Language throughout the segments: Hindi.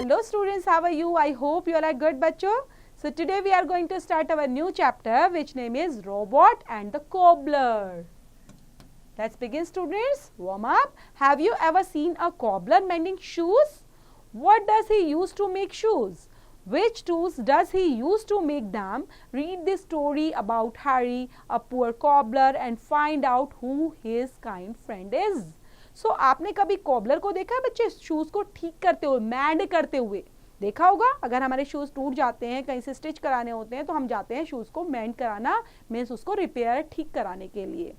Hello students, how are you? I hope you all are good बच्चों. So today we are going to start our new chapter which name is Robot and the Cobbler. Let's begin students. Warm up. Have you ever seen a cobbler mending shoes? What does he use to make shoes? Which tools does he use to make them? Read this story about Harry, a poor cobbler, and find out who his kind friend is. So आपने कभी कॉबलर को देखा है बच्चे शूज को ठीक करते हुए, मैंड करते हुए देखा होगा. अगर हमारे शूज टूट जाते हैं, कहीं से स्टिच कराने होते हैं, तो हम जाते हैं शूज को मैंड कराना, मीन्स उसको रिपेयर ठीक कराने के लिए.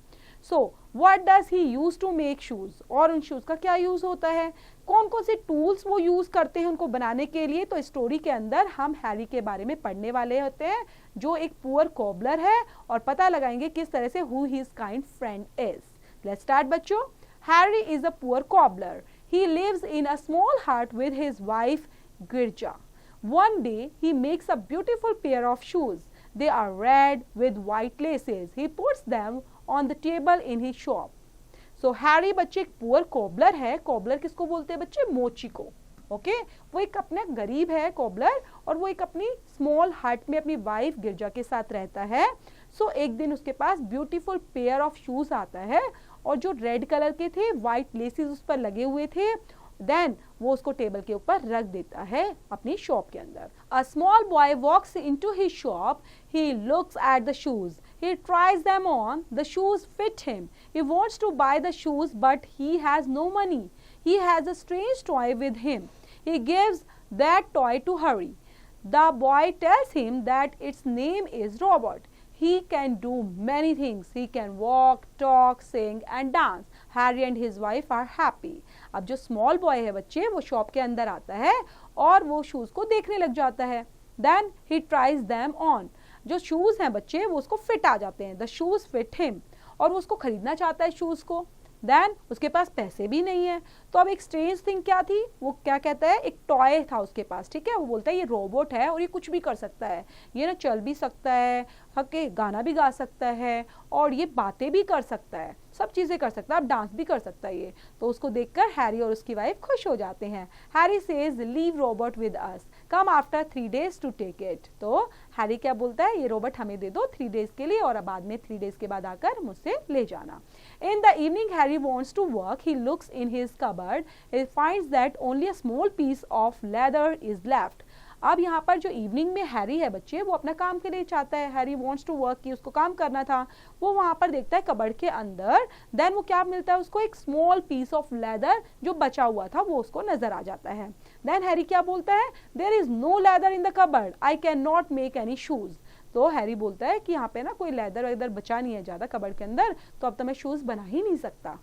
So what does he use to make shoes, और उन शूज का क्या यूज होता है, कौन कौन से टूल्स वो यूज करते हैं उनको बनाने के लिए. तो स्टोरी के अंदर हम हैरी के बारे में पढ़ने वाले होते हैं जो एक पुअर कॉबलर है, और पता लगाएंगे किस तरह से who his kind friend is. Let's start बच्चों. Harry is a poor cobbler. He lives in a small hut with his wife Girja. One day he makes a beautiful pair of shoes. They are red with white laces. He puts them on the table in his shop. So Harry बच्चे एक पुअर कॉबलर है. कॉबलर किसको बोलते हैं बच्चे, मोची को. ओके वो एक अपना गरीब है कॉबलर, और वो एक अपनी स्मॉल हट में अपनी वाइफ गिरजा के साथ रहता है. सो एक दिन उसके पास ब्यूटीफुल पेयर ऑफ शूज आता है, और जो रेड कलर के थे, वाइट लेसेस उस पर लगे हुए थे. देन वो उसको टेबल के ऊपर रख देता है अपनी शॉप के अंदर. A small boy walks into his shop. He looks at the shoes. He tries them on. The shoes fit him. He wants to buy the shoes, but he has no money. He has a strange toy with him. He gives that toy to Harry. The boy tells him that its name is Robot. He can do many things. He can walk, talk, sing and dance. Harry and his wife are happy. अब जो small boy है बच्चे, वो शॉप के अंदर आता है और वो शूज को देखने लग जाता है. Then he tries them on. जो शूज हैं बच्चे वो उसको फिट आ जाते हैं. द शूज फिट हिम, और वो उसको खरीदना चाहता है शूज को. देन उसके पास पैसे भी नहीं है. तो अब एक स्ट्रेंज थिंग क्या थी, वो क्या कहता है, एक टॉय था उसके पास. ठीक है, वो बोलता है ये रोबोट है और ये कुछ भी कर सकता है. ये ना चल भी सकता है, हके गाना भी गा सकता है, और ये बातें भी कर सकता है, सब चीज़ें कर सकता है, अब डांस भी कर सकता है ये. तो उसको देखकर हैरी और उसकी वाइफ खुश हो जाते हैं. Harry says leave robot with us, come after 3 days to take it. तो हैरी क्या बोलता है, ये रोबोट हमें दे दो 3 days के लिए, और बाद में 3 days के बाद आकर मुझसे ले जाना. In the evening Harry wants to work. He looks in his cupboard. He finds that only a small piece of leather is left. अब यहाँ पर जो इवनिंग में हैरी है बच्चे, वो अपना काम के लिए चाहता है. हैरी वॉन्ट्स टू वर्क, की उसको काम करना था. वो वहाँ पर देखता है कबर्ड के अंदर. देन वो क्या मिलता है उसको, एक स्मॉल पीस ऑफ लेदर जो बचा हुआ था वो उसको नजर आ जाता है. देन हैरी क्या बोलता है, there is no leather in the cupboard. I can not make any shoes. तो हैरी बोलता है कि यहाँ पे ना कोई लेदर वेदर बचा नहीं है ज्यादा कबर्ड के अंदर, तो अब तो मैं शूज बना ही नहीं सकता.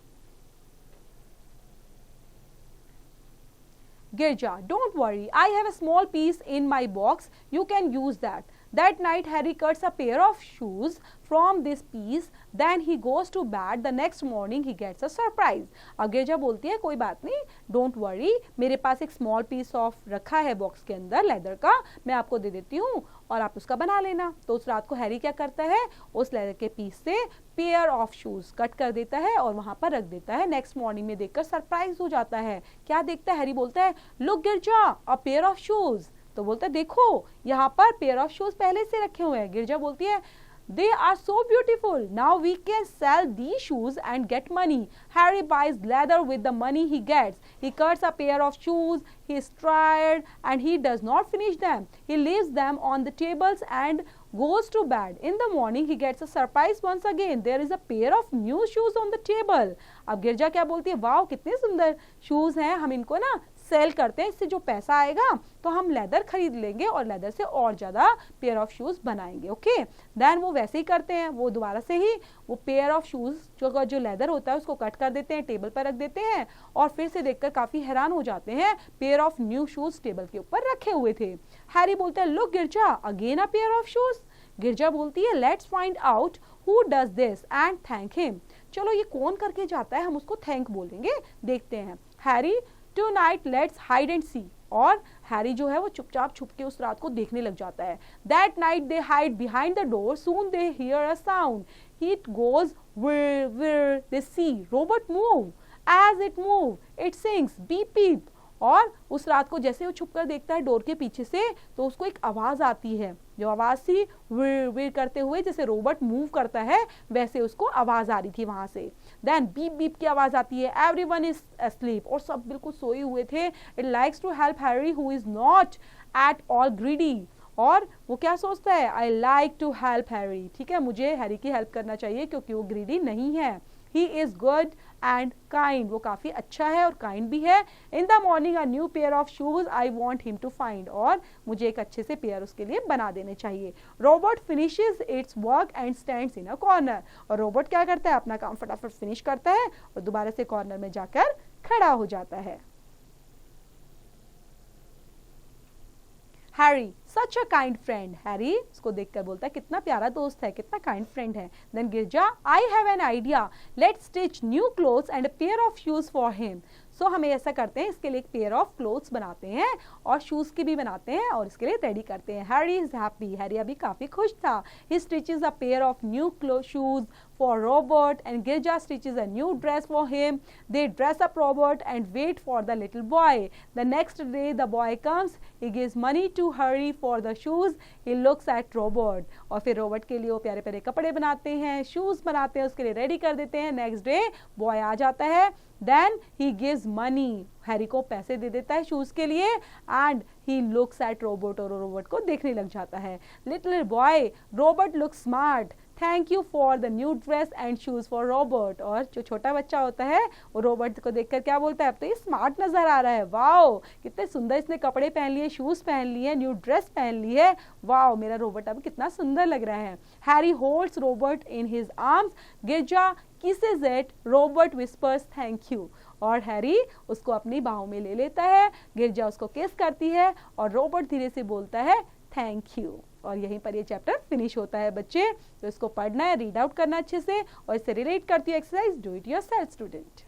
Girja, don't worry, I have a small piece in my box, you can use that. That night Harry cuts a pair of shoes from this piece, then he goes to bed. The next morning he gets a surprise. अब गिरजा बोलती है कोई बात नहीं, डोंट वरी, मेरे पास एक स्मॉल पीस ऑफ रखा है बॉक्स के अंदर लेदर का, मैं आपको दे देती हूँ और आप उसका बना लेना. तो उस रात को हैरी क्या करता है, उस लेदर के पीस से पेयर ऑफ शूज कट कर देता है और वहां पर रख देता है. नेक्स्ट मॉर्निंग में देखकर सरप्राइज हो जाता है. क्या देखता है, हैरी बोलता है look Girja, a pair of shoes. तो बोलता है देखो यहाँ पर पेयर ऑफ शूज पहले से रखे हुए हैं. गिरजा बोलती है they are so beautiful, now we can sell these shoes and get money. Harry buys leather with the money he gets. He cuts a pair of shoes. He is tired and he does not finish them. He leaves them on the tables and goes to bed. In the morning he gets a surprise once again. There is a pair of new shoes on the table. अब गिरजा क्या बोलती है, वाओ कितने सुंदर शूज हैं, हम इनको ना सेल करते हैं, इससे जो पैसा आएगा तो हम लेदर खरीद लेंगे और लेदर से और ज्यादा पेयर ऑफ शूज बनाएंगे. ओके देन वो वैसे ही करते हैं, वो दोबारा से ही वो पेयर ऑफ शूज जो लेदर होता है उसको कट कर देते हैं, टेबल पर रख देते हैं, और फिर से देखकर काफी हैरान हो जाते हैं, pair of new shoes table के ऊपर रखे हुए थे. हैरी बोलता है look Girja, again a pair of shoes. Girja बोलती है let's find out who does this and thank him. चलो ये कौन करके जाता है, हम उसको थैंक बोलेंगे, देखते हैं. Harry Tonight let's hide and see. और हैरी जो है वो चुपचाप छुप के उस रात को देखने लग जाता है. That night they hide behind the door. Soon they hear a sound. It goes whir. They see robot move. As it moves, it sings beep beep. और उस रात को जैसे वो छुपकर देखता है डोर के पीछे से, तो उसको एक आवाज आती है, जो आवाज थी वीर वीर करते हुए, जैसे रोबोट मूव करता है वैसे उसको आवाज आ रही थी वहां से। देन बीप बीप की आवाज आती है, एवरीवन इज अस्लीप, और सब बिल्कुल सोए हुए थे। It likes to help Harry who is not at all greedy, और वो क्या सोचता है, I like to help Harry, ठीक है, मुझे हैरी की हेल्प करना चाहिए क्योंकि वो ग्रीडी नहीं है। He is good and kind, वो काफी अच्छा है और काइंड भी है। In the morning a new pair of shoes I want him to find, और मुझे एक अच्छे से पेयर उसके लिए बना देने चाहिए। Robot finishes it's work and stands in a corner, और रोबोट क्या करता है, अपना काम फटाफट फिनिश करता है और दोबारा से कॉर्नर में जाकर खड़ा हो जाता है। Harry such a kind friend, Harry उसको देखकर बोलता है कितना प्यारा दोस्त है, कितना काइंड फ्रेंड है। Then Girja, I have an idea, let's stitch new clothes and a pair of shoes for him. So हमें ऐसा करते हैं, इसके लिए एक पेयर ऑफ क्लोथ्स बनाते हैं और शूज की भी बनाते हैं और इसके लिए रेडी करते हैं। हैरी इज हैप्पी, हैरी अभी काफी खुश था। He stitches a pair of new shoes for Robert and Girja stitches a new dress for him. They dress up Robert and wait for the little boy. The next day the boy comes. He gives money to Harry for the shoes. He looks at Robert. और फिर रोबर्ट के लिए वो प्यारे प्यारे कपड़े बनाते हैं, शूज बनाते हैं, उसके लिए रेडी कर देते हैं। नेक्स्ट डे बॉय आ जाता है। Then he gives money. Harry को पैसे दे देता है शूज के लिए and he looks at Robert, और रोबोट को देखने लग जाता है। Little boy, Robert looks smart. Thank you for the new dress and shoes for Robert, और जो छोटा बच्चा होता है वो रॉबर्ट को देखकर क्या बोलता है, अब तो ये स्मार्ट नजर आ रहा है, वाओ कितने सुंदर इसने कपड़े पहन लिए, शूज पहन लिए, न्यू ड्रेस पहन ली है, वाओ मेरा रॉबर्ट अब कितना सुंदर लग रहा है। Harry holds Robert in his arms, Girja kisses it, Robert whispers thank you, और हैरी उसको अपनी बाहों में ले लेता है, गिरजा उसको किस करती है और रॉबर्ट धीरे से बोलता है थैंक यू। और यहीं पर ये चैप्टर फिनिश होता है बच्चे। तो इसको पढ़ना है, रीड आउट करना अच्छे से, और इससे रिलेट करती है exercise, do it yourself student.